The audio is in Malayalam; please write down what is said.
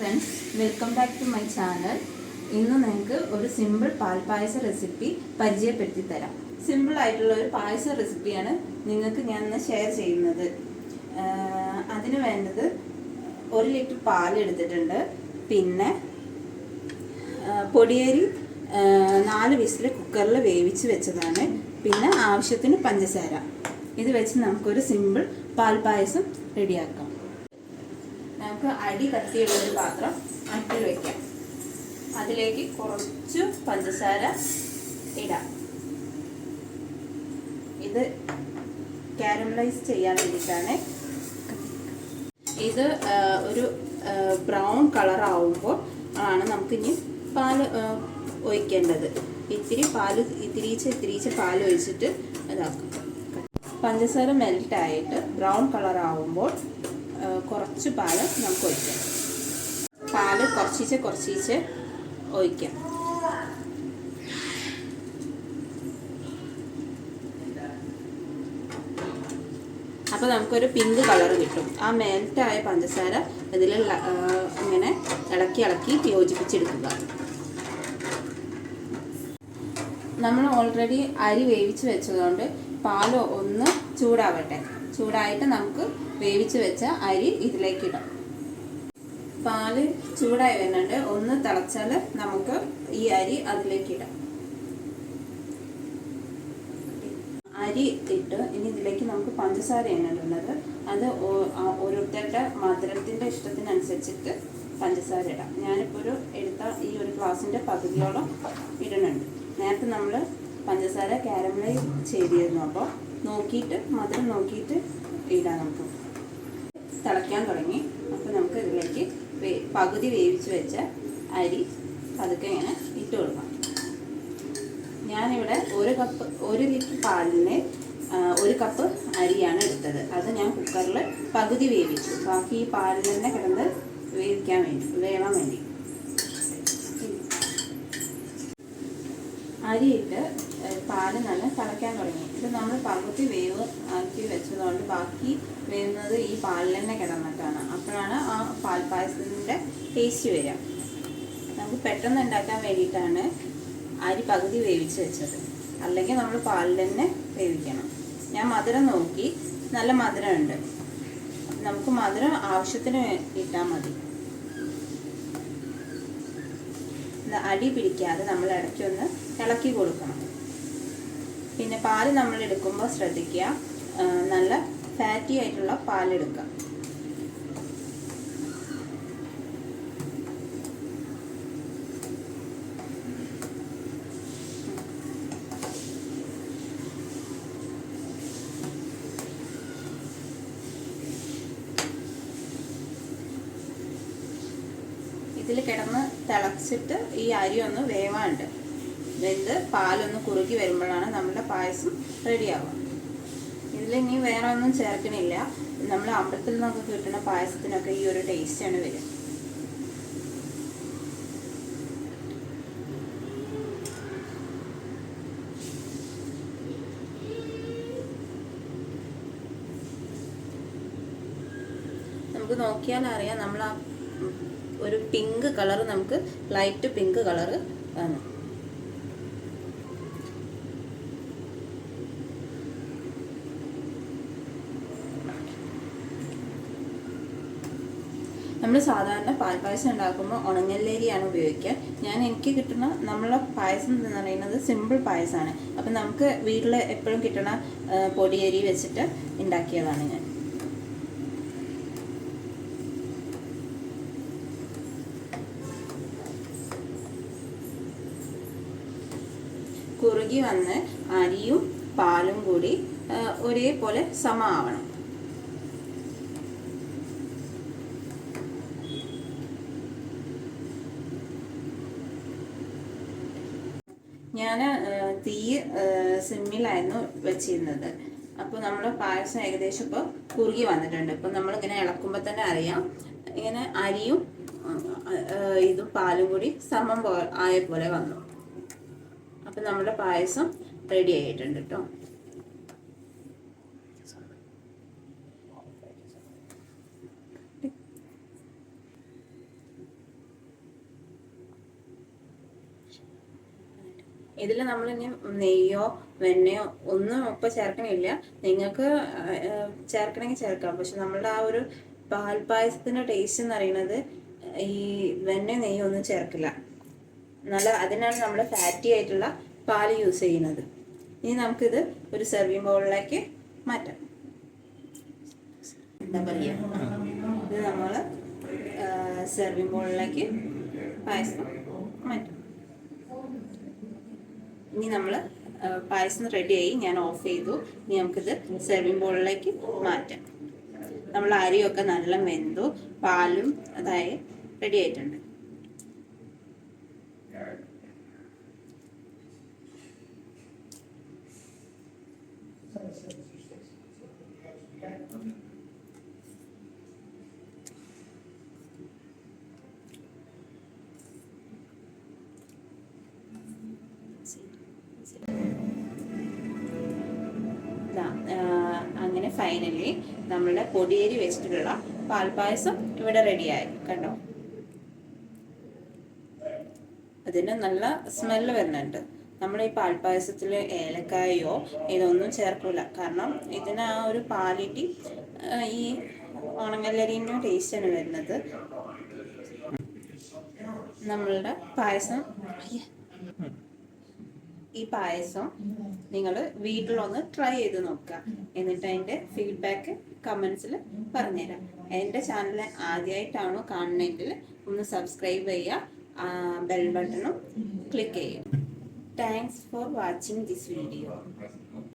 Friends, welcome back to my channel. ഇന്ന് നിങ്ങൾക്ക് ഒരു സിമ്പിൾ പാൽപ്പായസ റെസിപ്പി പരിചയപ്പെടുത്തി തരാം. സിമ്പിൾ ആയിട്ടുള്ള ഒരു പായസ റെസിപ്പിയാണ് നിങ്ങൾക്ക് ഞാൻ ഇന്ന് ഷെയർ ചെയ്യുന്നത്. അതിന് വേണ്ടത് 1 ലിറ്റർ പാൽ എടുത്തിട്ടുണ്ട്. പിന്നെ പൊടിയരി 4 വിസിൽ കുക്കറിൽ വേവിച്ച് വെച്ചതാണ്. പിന്നെ ആവശ്യത്തിന് പഞ്ചസാര. ഇത് വെച്ച് നമുക്കൊരു സിമ്പിൾ പാൽപ്പായസം റെഡിയാക്കാം. നമുക്ക് അടി കട്ടിയുള്ള ഒരു പാത്രം അടുപ്പിൽ വയ്ക്കാം. അതിലേക്ക് കുറച്ച് പഞ്ചസാര ഇടാം. ഇത് കാരമലൈസ് ചെയ്യാൻ വേണ്ടിയിട്ടാണ്. ഇത് ഒരു ബ്രൗൺ കളർ ആവുമ്പോൾ ആണ് നമുക്കിനി പാല് ഒഴിക്കേണ്ടത്. ഇത്തിരീച്ച് പാൽ ഒഴിച്ചിട്ട് ഇതാക്കും. പഞ്ചസാര മെൽറ്റായിട്ട് ബ്രൗൺ കളർ ആവുമ്പോൾ കുറച്ച് പാല് നമുക്ക് ഒഴിക്കാം. പാല് കുറച്ചീച്ച് ഒഴിക്കാം. അപ്പോൾ നമുക്കൊരു പിങ്ക് കളർ കിട്ടും. ആ മെൽറ്റായ പഞ്ചസാര ഇതിൽ ഇങ്ങനെ ഇളക്കി യോജിപ്പിച്ചെടുക്കുക. നമ്മൾ ഓൾറെഡി അരി വേവിച്ച് വെച്ചതുകൊണ്ട് പാൽ ഒന്ന് ചൂടാവട്ടെ. ചൂടായിട്ട് നമുക്ക് വേവിച്ച് വെച്ച അരി ഇതിലേക്ക് ഇടാം. പാല് ചൂടായി വരുന്നുണ്ട്. ഒന്ന് തിളച്ചാൽ നമുക്ക് ഈ അരി അതിലേക്ക് ഇടാം. അരി ഇട്ട് ഇനി ഇതിലേക്ക് നമുക്ക് പഞ്ചസാരയാണ് ഇടുന്നത്. അത് ഓരോരുത്തരുടെ മധുരത്തിൻ്റെ ഇഷ്ടത്തിനനുസരിച്ചിട്ട് പഞ്ചസാര ഇടാം. ഞാനിപ്പോൾ എടുത്ത ഈ ഒരു ഗ്ലാസിൻ്റെ പകുതിയോളം ഇടുന്നുണ്ട്. നേരത്തെ നമ്മൾ പഞ്ചസാര കാരമലൈസ് ചെയ്തിരുന്നു. അപ്പോൾ മധുരം നോക്കിയിട്ട് ഇടാം. നമുക്ക് തിളയ്ക്കാൻ തുടങ്ങി. അപ്പോൾ നമുക്ക് ഇതിലേക്ക് പകുതി വേവിച്ച് വെച്ച അരി പതുക്കെ ഇങ്ങനെ ഇട്ട് കൊടുക്കാം. ഞാനിവിടെ 1 ലിറ്റർ പാലിന് 1 കപ്പ് അരിയാണ് എടുത്തത്. അത് ഞാൻ കുക്കറിൽ പകുതി വേവിച്ചു. ബാക്കി ഈ പാലിൽ തന്നെ കിടന്ന് വേവാൻ വേണ്ടി അരിയിട്ട് പാല് നല്ല തിളയ്ക്കാൻ തുടങ്ങി. ഇത് നമ്മൾ പകുതി വേവ് ആക്കി വെച്ചതുകൊണ്ട് ബാക്കി വേവുന്നത് ഈ പാലിൽ തന്നെ കിടന്നിട്ടാണ്. അപ്പോഴാണ് ആ പാൽപ്പായസത്തിൻ്റെ ടേസ്റ്റ് വരിക. നമുക്ക് പെട്ടെന്ന് ഉണ്ടാക്കാൻ വേണ്ടിയിട്ടാണ് അരി പകുതി വേവിച്ച് വെച്ചത്. അല്ലെങ്കിൽ നമ്മൾ പാലിൽ തന്നെ വേവിക്കണം. ഞാൻ മധുരം നോക്കി, നല്ല മധുരമുണ്ട്. നമുക്ക് മധുരം ആവശ്യത്തിന് ഇട്ടാൽ മതി. അടി പിടിക്കാതെ നമ്മൾ ഇടയ്ക്കൊന്ന് ഇളക്കി കൊടുക്കണം. പിന്നെ പാല് നമ്മൾ എടുക്കുമ്പോൾ ശ്രദ്ധിക്കുക, നല്ല ഫാറ്റി ആയിട്ടുള്ള പാലെടുക്കുക. ഇതിൽ കിടന്ന് തിളച്ചിട്ട് ഈ അരി ഒന്ന് വേവാണ്ട് വെന്ത് പാലൊന്ന് കുറുകി വരുമ്പോഴാണ് നമ്മുടെ പായസം റെഡിയാവുക. ഇതിൽ ഇനി വേറെ ഒന്നും ചേർക്കണില്ല. നമ്മൾ അമ്പലത്തിൽ നിന്നൊക്കെ കിട്ടുന്ന പായസത്തിനൊക്കെ ഈ ഒരു ടേസ്റ്റാണ് വരിക. നമുക്ക് നോക്കിയാൽ അറിയാം, നമ്മൾ ആ ഒരു പിങ്ക് കളർ, നമുക്ക് ലൈറ്റ് പിങ്ക് കളർ ആണ്. നമ്മൾ സാധാരണ പാൽപ്പായസം ഉണ്ടാക്കുമ്പോൾ ഉണങ്ങല്ലരിയാണ് ഉപയോഗിക്കുക. എനിക്ക് കിട്ടുന്ന നമ്മളെ പായസം എന്ന് പറയുന്നത് സിമ്പിൾ പായസമാണ്. അപ്പം നമുക്ക് വീട്ടിൽ എപ്പോഴും കിട്ടുന്ന പൊടിയരി വെച്ചിട്ട് ഉണ്ടാക്കിയതാണ് ഞാൻ. കുറുകി വന്ന് അരിയും പാലും കൂടി ഒരേപോലെ സമമാവണം. ഞാൻ തീ സിമ്മിലായിരുന്നു വെച്ചിരുന്നത്. അപ്പോൾ നമ്മൾ പായസം ഏകദേശം ഇപ്പോൾ കുറുകി വന്നിട്ടുണ്ട്. ഇപ്പം നമ്മളിങ്ങനെ ഇളക്കുമ്പോൾ തന്നെ അറിയാം, ഇങ്ങനെ അരിയും ഇതും പാലും കൂടി സമം ആയ പോലെ വന്നു. അപ്പം നമ്മുടെ പായസം റെഡി ആയിട്ടുണ്ട് കേട്ടോ. ഇതിൽ നമ്മൾ ഇനി നെയ്യോ വെണ്ണയോ ഒന്നും ഇപ്പോൾ ചേർക്കണില്ല. നിങ്ങൾക്ക് ചേർക്കണമെങ്കിൽ ചേർക്കാം. പക്ഷെ നമ്മളുടെ ആ ഒരു പാൽപ്പായസത്തിൻ്റെ ടേസ്റ്റ് എന്ന് പറയുന്നത് ഈ വെണ്ണ നെയ്യോ ഒന്നും ചേർക്കില്ല. അതിനാണ് നമ്മൾ ഫാറ്റി ആയിട്ടുള്ള പാൽ യൂസ് ചെയ്യുന്നത്. ഇനി നമുക്കിത് ഒരു സെർവിങ് ബൗളിലേക്ക് മാറ്റാം. എന്താ പറയുക, ഇത് നമ്മൾ സെർവിങ് ബൗളിലേക്ക് പായസം മാറ്റും. ഇനി നമ്മൾ പായസം റെഡിയായി, ഞാൻ ഓഫ് ചെയ്തു. ഇനി നമുക്കിത് സെർവിങ് ബൗളിലേക്ക് മാറ്റാം. നമ്മൾ അരിയൊക്കെ നല്ല വെന്തു, പാലും അതായി റെഡി ആയിട്ടുണ്ട്. അങ്ങനെ ഫൈനലി നമ്മളുടെ പൊടിയേരി വെച്ചിട്ടുള്ള പാൽപ്പായസം ഇവിടെ റെഡിയായി. കണ്ടോ, അതിന് നല്ല സ്മെല്ല് വരുന്നുണ്ട്. നമ്മൾ ഈ പാൽപ്പായസത്തിൽ ഏലക്കായോ ഇതൊന്നും ചേർക്കില്ല. കാരണം ഇതിന് ആ ഒരു പാലിറ്റി ഈ ഉണങ്ങല്ലരിൻ്റെ ടേസ്റ്റാണ് വരുന്നത്. നമ്മളുടെ പായസം, ഈ പായസം നിങ്ങൾ വീട്ടിലൊന്ന് ട്രൈ ചെയ്ത് നോക്കുക. എന്നിട്ട് അതിൻ്റെ ഫീഡ്ബാക്ക് കമൻസിൽ പറഞ്ഞുതരാം. എൻ്റെ ചാനൽ ആദ്യമായിട്ടാണോ കാണണമെങ്കിൽ ഒന്ന് സബ്സ്ക്രൈബ് ചെയ്യുക, ബെൽ ബട്ടണും ക്ലിക്ക് ചെയ്യുക. Thanks for watching this video.